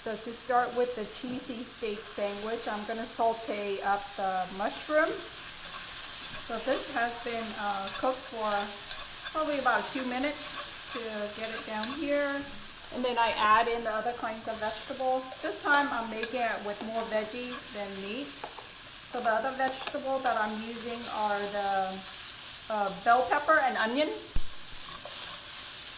So to start with the cheesy steak sandwich, I'm going to saute up the mushroom. So this has been cooked for probably about 2 minutes to get it down here. And then I add in the other kinds of vegetables. This time I'm making it with more veggies than meat. So the other vegetables that I'm using are the bell pepper and onion.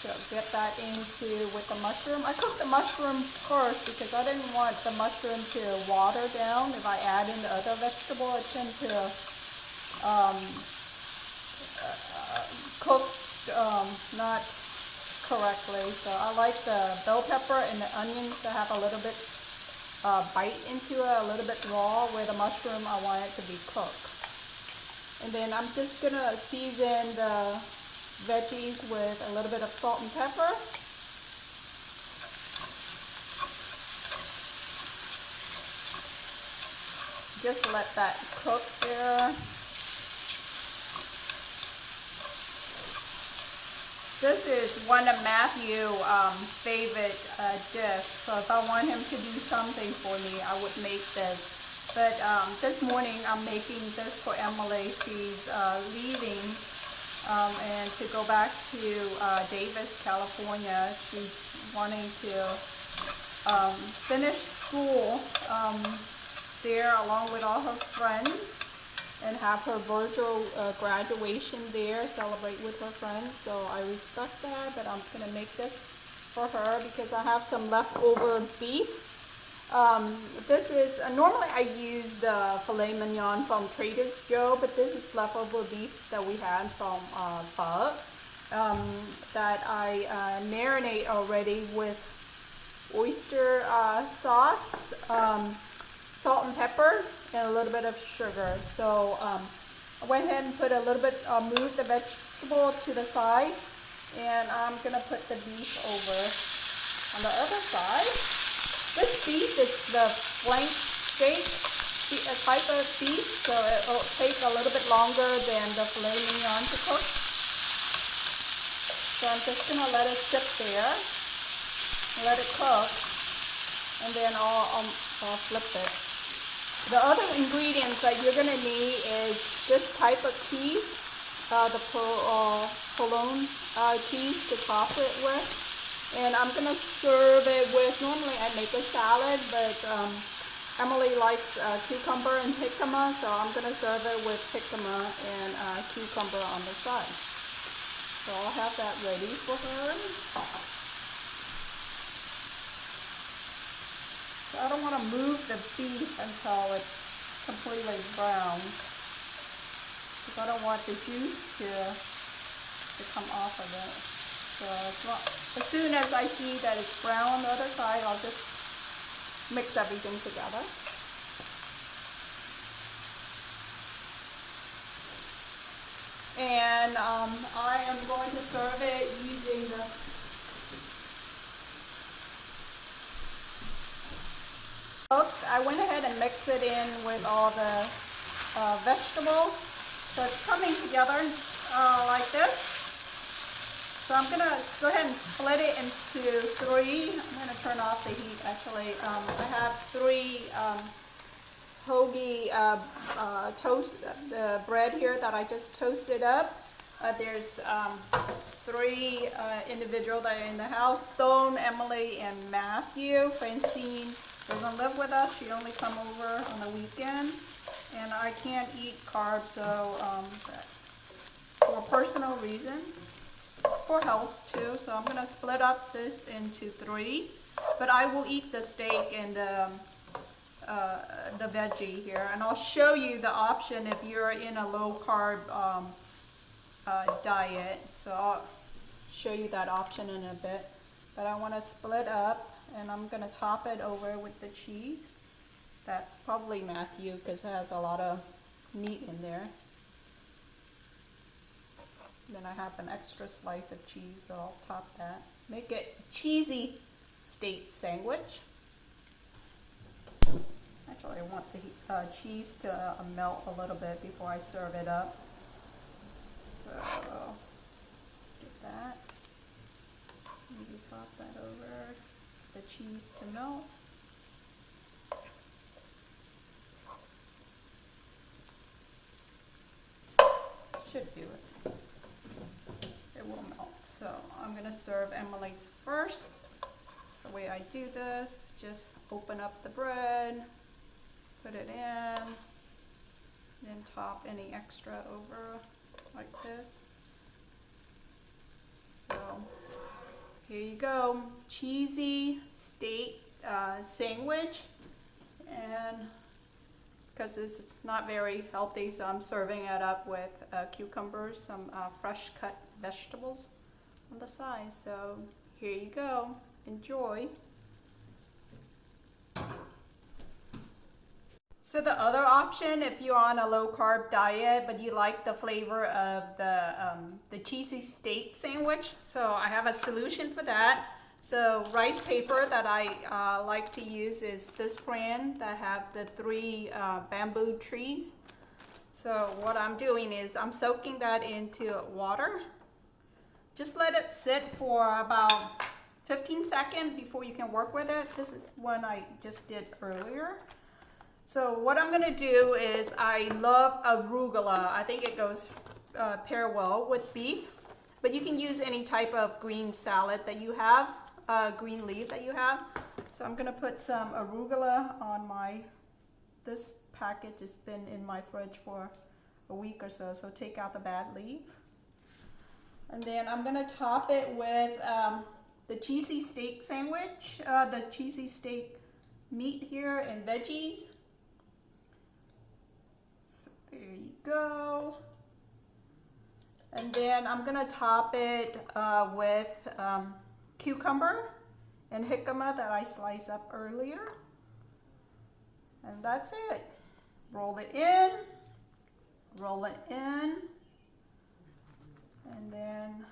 So get that into with the mushroom. I cooked the mushroom first because I didn't want the mushroom to water down. If I add in the other vegetable, it tends to cook not correctly. So I like the bell pepper and the onions to have a little bit bite into it, a little bit raw, where the mushroom I want it to be cooked. And then I'm just gonna season the veggies with a little bit of salt and pepper. Just let that cook there. This is one of Matthew's favorite dish, so if I want him to do something for me, I would make this. But this morning I'm making this for Emily. She's leaving and to go back to Davis, California. She's wanting to finish school there along with all her friends and have her virtual graduation there, celebrate with her friends. So I respect that, but I'm gonna make this for her because I have some leftover beef. This is, normally I use the filet mignon from Trader Joe's, but this is leftover beef that we had from Pho that I marinate already with oyster sauce, salt and pepper, and a little bit of sugar. So I went ahead and put a little bit, moved the vegetable to the side, and I'm gonna put the beef over on the other side. This beef is the flank steak type of beef, so it will take a little bit longer than the filet mignon to cook. So I'm just gonna let it sit there, let it cook, and then I'll flip it. The other ingredients that you're gonna need is this type of cheese, the provolone cheese to top it with. And I'm gonna serve it with, normally I make a salad, but Emily likes cucumber and jicama, so I'm gonna serve it with jicama and cucumber on the side. So I'll have that ready for her. So I don't want to move the beef until it's completely brown, because I don't want the juice to come off of it. So as soon as I see that it's brown on the other side, I'll just mix everything together. And I am going to serve it using the I went ahead and mixed it in with all the vegetables. So it's coming together like this. So I'm going to go ahead and split it into 3. I'm going to turn off the heat actually. I have 3 hoagie toast, the bread here that I just toasted up. There's 3 individuals that are in the house: Stone, Emily, and Matthew. Francine doesn't live with us. She only come over on the weekend. And I can't eat carbs, so for personal reason. For health too, so I'm going to split up this into 3, but I will eat the steak and the veggie here, and I'll show you the option if you're in a low carb diet. So I'll show you that option in a bit, but I want to split up, and I'm going to top it over with the cheese. That's probably Matthew because it has a lot of meat in there. Then I have an extra slice of cheese, so I'll top that. Make it cheesy steak sandwich. Actually, I want the cheese to melt a little bit before I serve it up. So, get that. Maybe pop that over the cheese to melt. should do it. It will melt. So I'm gonna serve Emily's first. So the way I do this, just open up the bread, put it in, then top any extra over like this. So here you go, cheesy steak sandwich, and because it's not very healthy, so I'm serving it up with cucumbers, some fresh cut vegetables on the side. So here you go, enjoy. So the other option, if you're on a low carb diet but you like the flavor of the cheesy steak sandwich, so I have a solution for that. So rice paper that I like to use is this brand that have the 3 bamboo trees. So what I'm doing is I'm soaking that into water. Just let it sit for about 15 seconds before you can work with it. This is one I just did earlier. So what I'm gonna do is, I love arugula. I think it goes pair well with beef, but you can use any type of green salad that you have, green leaf that you have. So I'm gonna put some arugula on this package has been in my fridge for a week or so, so take out the bad leaf. And then I'm gonna top it with the cheesy steak sandwich, the cheesy steak meat here and veggies. There you go. And then I'm gonna top it with cucumber and jicama that I sliced up earlier. And that's it. Roll it in, and then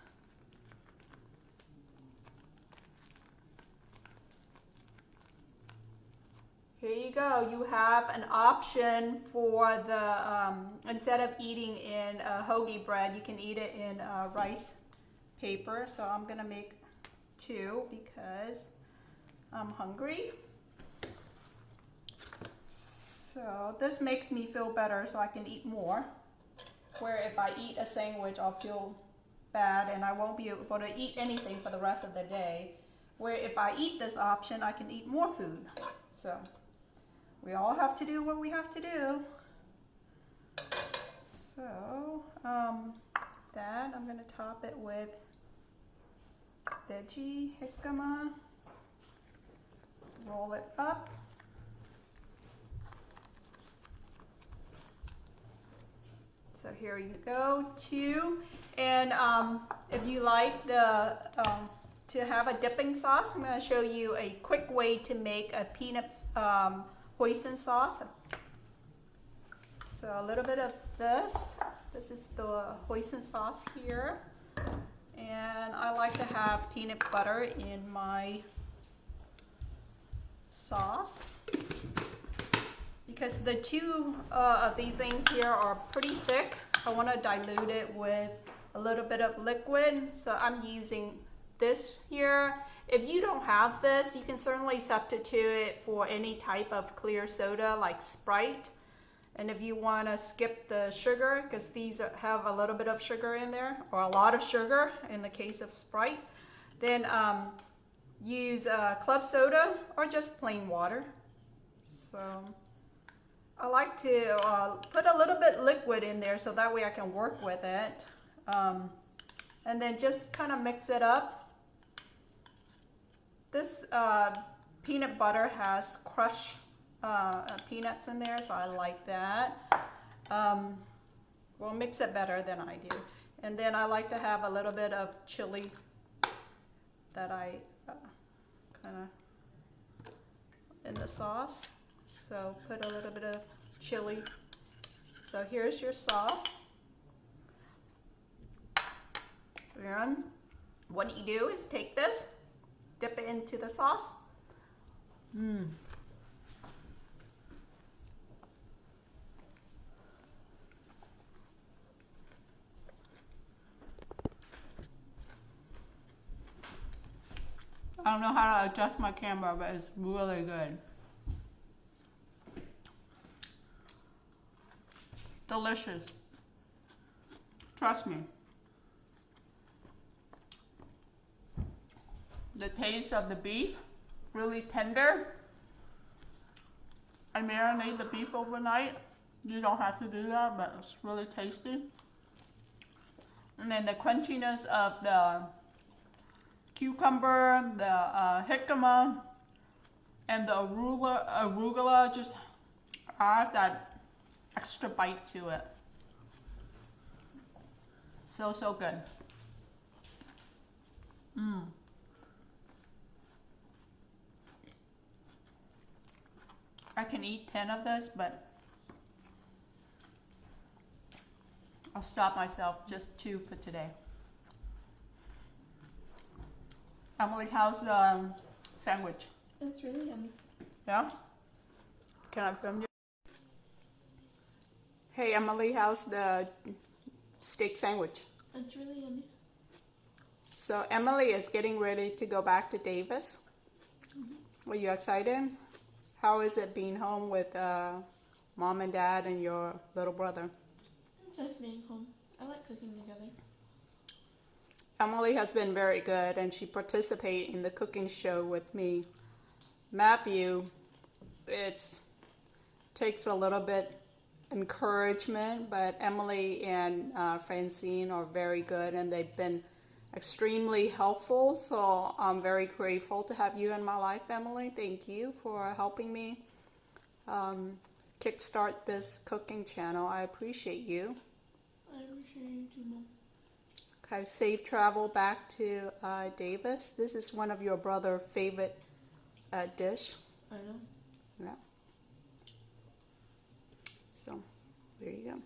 here you go. You have an option for the, instead of eating in hoagie bread, you can eat it in rice paper. So I'm gonna make 2 because I'm hungry. So this makes me feel better so I can eat more. Where if I eat a sandwich, I'll feel bad and I won't be able to eat anything for the rest of the day. Where if I eat this option, I can eat more food. So we all have to do what we have to do. So that I'm gonna top it with veggie jicama. Roll it up. So here you go, 2. And if you like to have a dipping sauce, I'm going to show you a quick way to make a peanut hoisin sauce. So a little bit of this. This is the hoisin sauce here. And I like to have peanut butter in my sauce, because the 2 of these things here are pretty thick. I want to dilute it with a little bit of liquid, so I'm using this here. If you don't have this, you can certainly substitute it for any type of clear soda like Sprite. And if you want to skip the sugar, because these have a little bit of sugar in there, or a lot of sugar in the case of Sprite, then use club soda or just plain water. So I like to put a little bit liquid in there so that way I can work with it. And then just kind of mix it up. This peanut butter has crushed peanuts in there, so I like that. Well, mix it better than I do. And then I like to have a little bit of chili that I kind of in the sauce. So put a little bit of chili. So here's your sauce. And what you do is take this, dip it into the sauce. I don't know how to adjust my camera, but it's really good. Delicious. Trust me. The taste of the beef, really tender. I marinate the beef overnight. You don't have to do that, but it's really tasty. And then the crunchiness of the cucumber, the jicama, and the arugula just add that extra bite to it. So good. I can eat 10 of this, but I'll stop myself, just 2 for today. Emily, how's the sandwich? It's really yummy. Yeah? Can I film you? Hey Emily, how's the steak sandwich? It's really yummy. So Emily is getting ready to go back to Davis. Are you excited? How is it being home with mom and dad and your little brother? It's nice being home. I like cooking together. Emily has been very good, and she participated in the cooking show with me. Matthew, it takes a little bit encouragement, but Emily and Francine are very good, and they've been extremely helpful. So I'm very grateful to have you in my life, Emily. Thank you for helping me kickstart this cooking channel. I appreciate you. I appreciate you too, Mom. Okay, safe travel back to Davis. This is one of your brother's favorite dish. I know. Yeah. So, there you go.